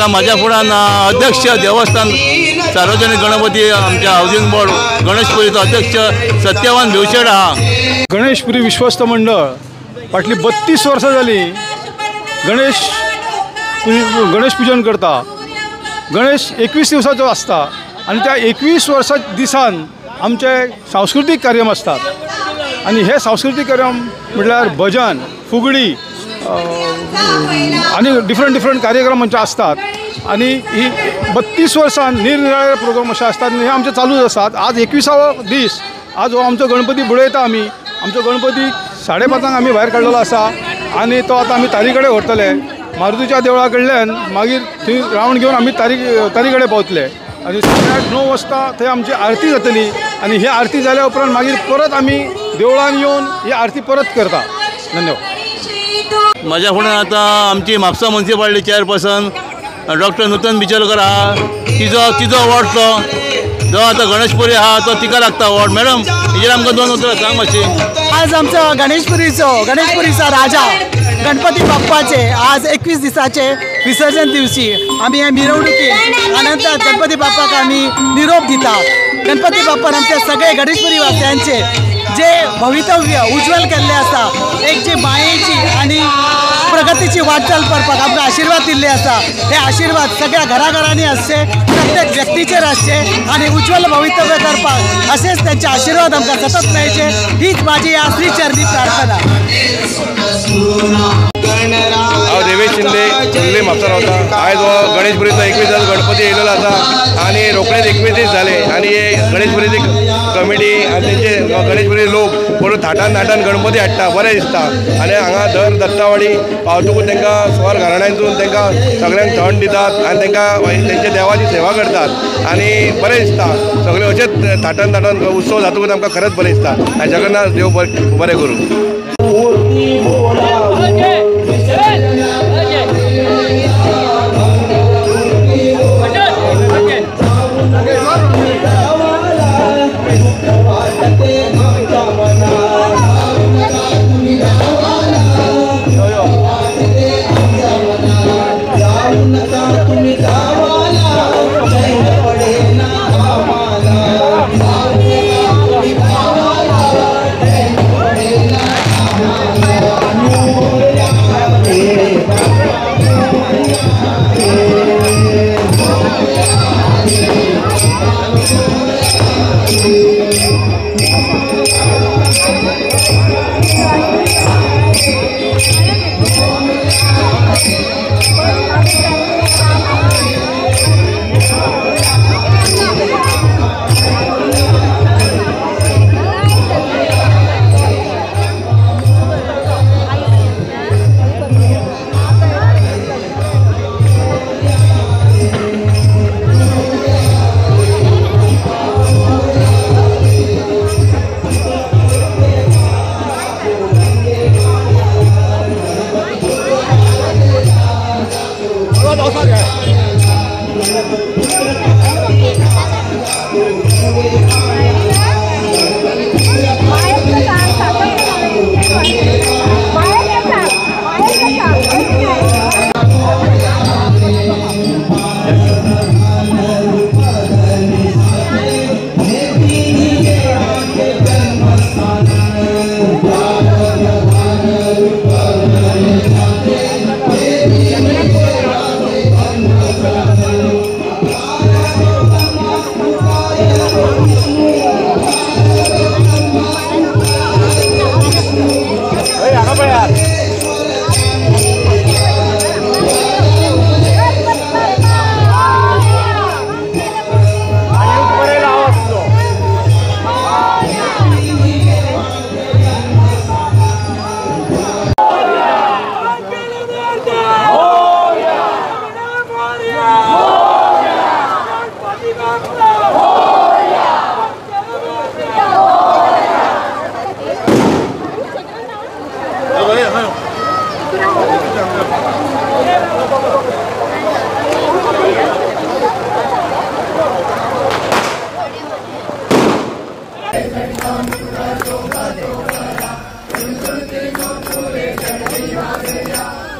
आता माझ्या फुडान अध्यक्ष देवस्थान सार्वजनिक गणपती आमच्या हाऊसिंग बोर्ड गणेशपुरीचो अध्यक्ष सत्यवान भिवशेड आहा। गणेशपुरी विश्वस्त मंडळ फाटली 32 वर्सां जाली गणेश पूजन करता। गणेश 21 दिवसाचो आसता आणि त्या 21 वर्सां दिसान आमचे सांस्कृतिक कार्यक्रम असतात आणि हे सांस्कृतिक कार्यक्रम म्हटल्यार भजन फुगडी आणि डिफरंट कार्यक्रम आमचे असतात आणि ही 32 वर्सां निरनिराळे प्रोग्राम असे असतात हे आमचे चालूच असतात। आज 21वा दीस आज हो आमचो गणपती बुडयता आमी। आमचो गणपती 5:30 आमी भायर काडलेलो आसा आणि तो आता आमी तारी कडेन व्हरतले मारुतीच्या देवळा कडल्यान मागीर थंय रावंड घेवन आमी तारी कडेन पावतले आणि 9:30 वाजता थंय आमची आरती जातली आणि ही आरती जाल्या उपरांत मागीर परत आमी देवळान येवन ही आरती परत करता। धन्यवाद। माझ्या फुड्यान आता आमची म्हापसा म्युनिसिपालिटी चेअरपर्सन डॉक्टर नूतन बिचोलकर आहा। तिजो अवॉर्ड जो आता गणेशपुरी आहा तो तिका लागता अवॉर्ड। मॅडम हेजेर आमकां 2 उतरां सांग मातशी। आज आमचो गणेशपुरीचा राजा गणपती बाप्पाचे आज 21 दिसाचे विसर्जन दिवशी आम्ही हे मिरवणुकीत आनंदात गणपती बाप्पाक आम्ही निरोप दिता। गणपती बाप्पान आमच्या सगळे गणेशपुरी वासियांचे जे भवितव्य उज्ज्वल केल्ले आसा एक जी मायेची आणि प्रगतीची वाटचाल करपाक आमकां आशीर्वाद दिल्ले आसा हे आशीर्वाद सगळ्या घराघरांनी आसचे प्रत्येक व्यक्तीचेर आसचे आणि उज्ज्वल भवितव्य करपाक असेच त्यांचे आशीर्वाद आमकां सतत मेळचे हीच माझी या श्री चरणी प्रार्थना। हांव देवेश शिंदे कुल्ले म्हापसा रावता। आयज हो गणेशपुरीचो 21 दीस गणपती येयलेलो आसा आणि रोखडेच 21 दीस जाले आणि हे गणेशपुरीची कमिटी आणि तेंचे गणेशपुरी लोक बरो थाटान गणपती हाडटा बरें दिसता आणि हांगा दर दत्तावाडी पावतकूच तांकां स्वर घराण्यांतून तांकां सगळ्यांक थंड दितात आणि तांकां तेंचे देवाची सेवा करतात आणि बरें दिसता। सगळे अशेंच थाटान उत्सव जातकूच आमकां खरेंच बरें दिसता आनी जगन्नाथ देव बरें करूं।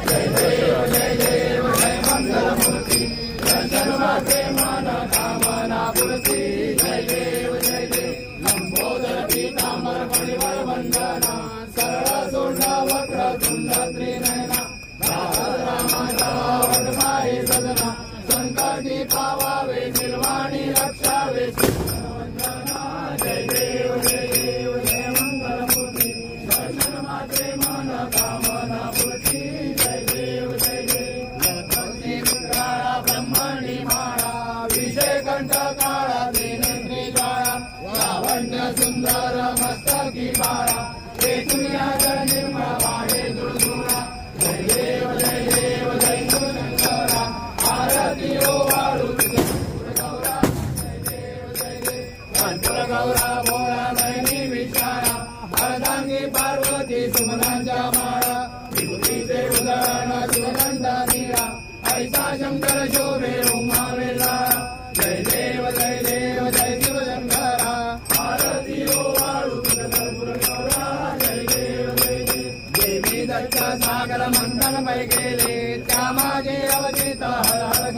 जय जय जय जय मंगलमूर्ति। बंधनमय केले त्या मागे अवचित हर हर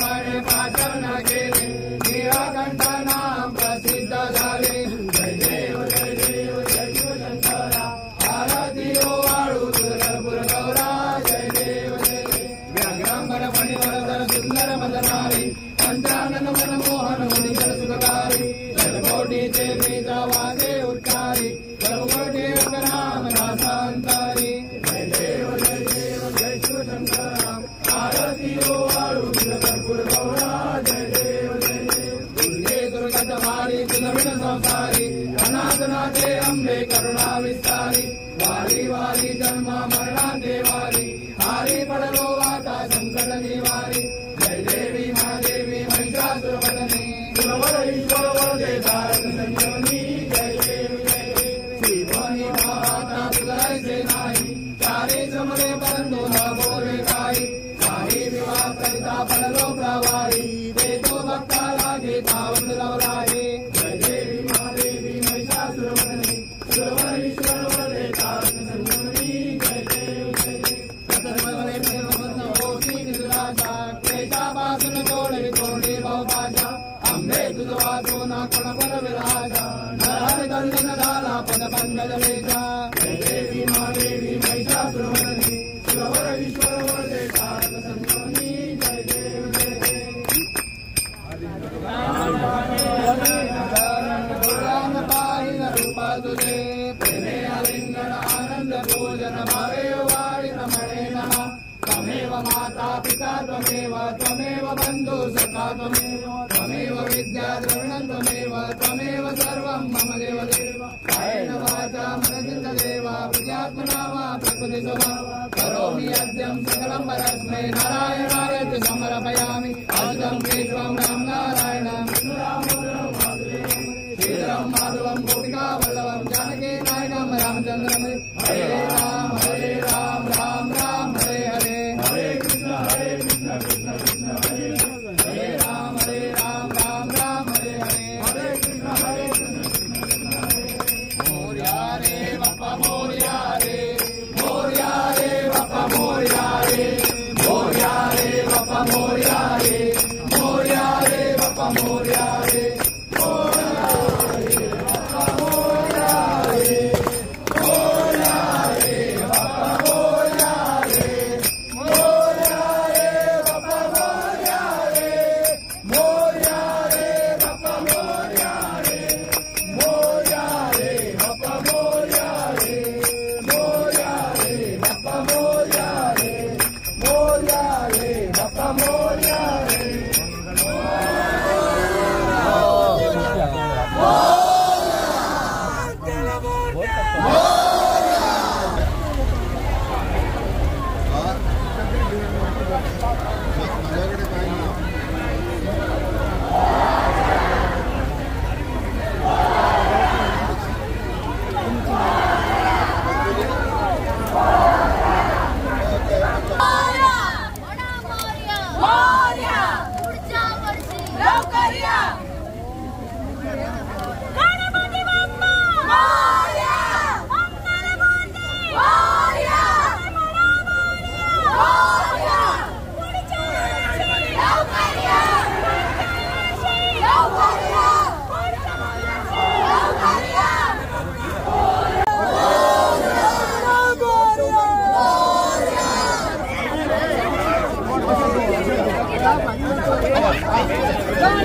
पणे पाचन केले निळाकंठ नाम प्रसिद्ध झाले जय देव जय देव जय शिवशंकरा आरती ओवाळू तुळजापूर गौरा जय देव जय देव व्याघ्रांबर फणीवर सुंदर मदनारी पंचानन मनमोहन मुनिकर सुखकारी जलकोटीचे बीज वाजे उच्चारी सर्वकोटी नाम रासांतारी जय देव जय शिवशंकरा आरती ओवाळू तुळजापूर गौरा जय देव जय देव दुर्गे दुर्गतमारी तुझविण संसारी अनाथनाथे अंबे करुणा विस्तारी वारी वारी जन्म मरणांते वारी हारी पडलो वाता संकट निवारी जय देवी महादेवी महिषासुरवदने सुरवर ईश्वर वरदे तारक संजीवनी जय देवी जय देवी श्रीवाणी महाता तुझायचे नाही चारी समरे परंतु न बोले काही काही विवाह करिता पडलो प्रवारी ते तो भक्ता लागे पावन लवराहे जय देवी महादेवी महिषासुरवदने सुरवर ईश्वर वरदे तारक संजीवनी जय देव जय देव सर्वरे प्रेमवंत होती निराशा क्लेशापासून तोडे तोडे भावभाषा अंबे तुझ वाचून कोण पर विराजा नरहर दंडन झाला पद पंकजलेचा जय देवी महादेवी महिषासुरवदने सुरवर ईश्वर वरदे तारक संजीवनी जय देव जय देव रूपा तुझे प्रेमे आलिंगन आनंद भोजन भावे वारी रमणे नमः त्वमेव माता पिता त्वमेव बंधु सखा त्वमेव विद्या द्रविणं त्वमेव सर्वं मम देव देव कायेन वाचा मनसिंह देव प्रजात्मना वा प्रकृति स्वभाव करोमि यज्ञं सकलं परस्मै नारायणाय च समर्पयामि अजुतं केशवं राम नारायणं श्रीराम माधवं गोपिका वल्लभं जानकी नायकं रामचंद्रं हरे राम राम राम हरे हरे हरे कृष्ण कृष्ण कृष्ण हरे हरे राम राम राम हरे हरे हरे कृष्ण कृष्ण मोरया रे बाप्पा मोरया रे बाप्पा मोरया रे बाप्पा मोरया रे बाप्पा मोरया रे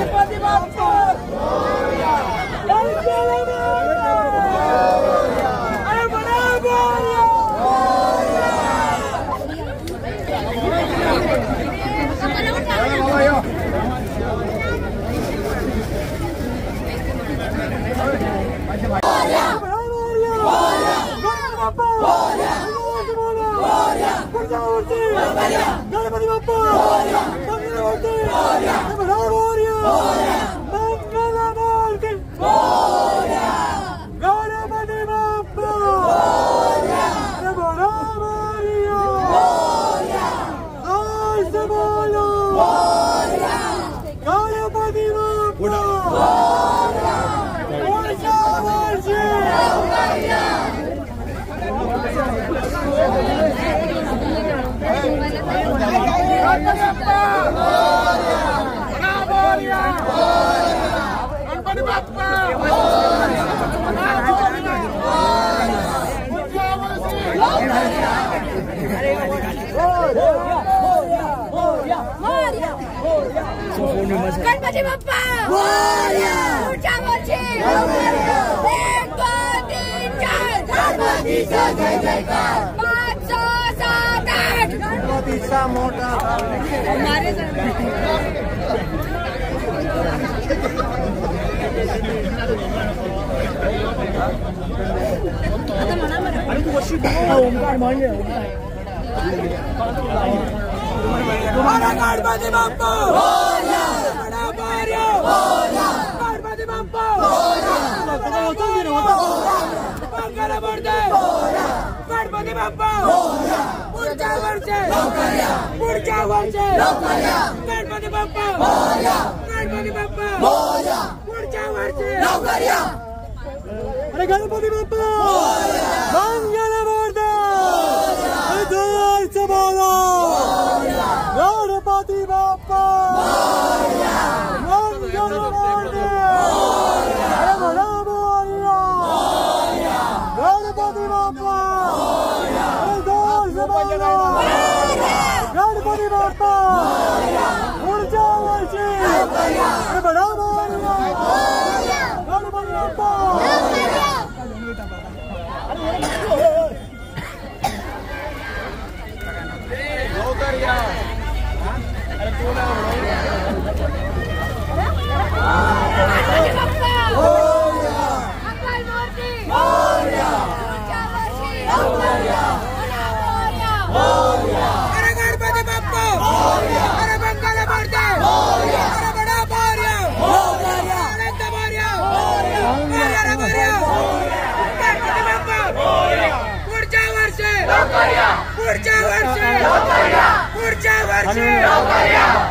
गणपती बाप्पा गणपती बाप्पा पुढच्या वर्षी 1 2 3 4 गणपतीचा जय जयकार 5 6 7 8 गणपतीचा मोठा ओंकार मान्य गणपती बाप्पा गणपती बाप्पा गणपती बाप्पा पुढच्या वर्षी गणपती बाप्पा पुढच्या वर्षी अरे गणपती बाप्पा मंगलमूर्ती गणपती बाप्पा मंगलमूर्ती गणपती बाप्पा गणपती बाप्पा पुढच्या वर्षी गणपती बाप्पा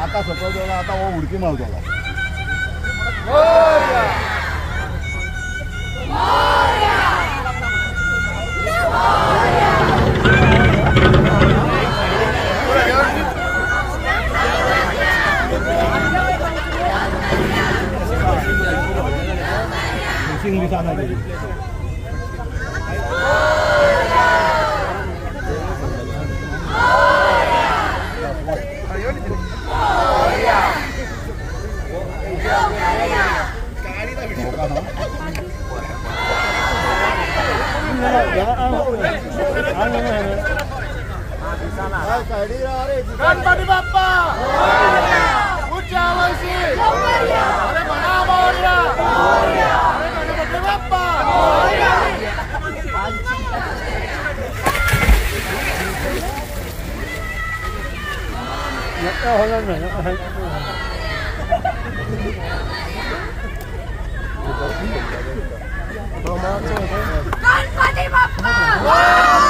आता सपवला आता वो उडकी मारतो गणपती बाप्पा पुढच्या वर्षी अरे म्हणा मोरया गणपती बाप्पा होणार नाही गणपती बाप्पा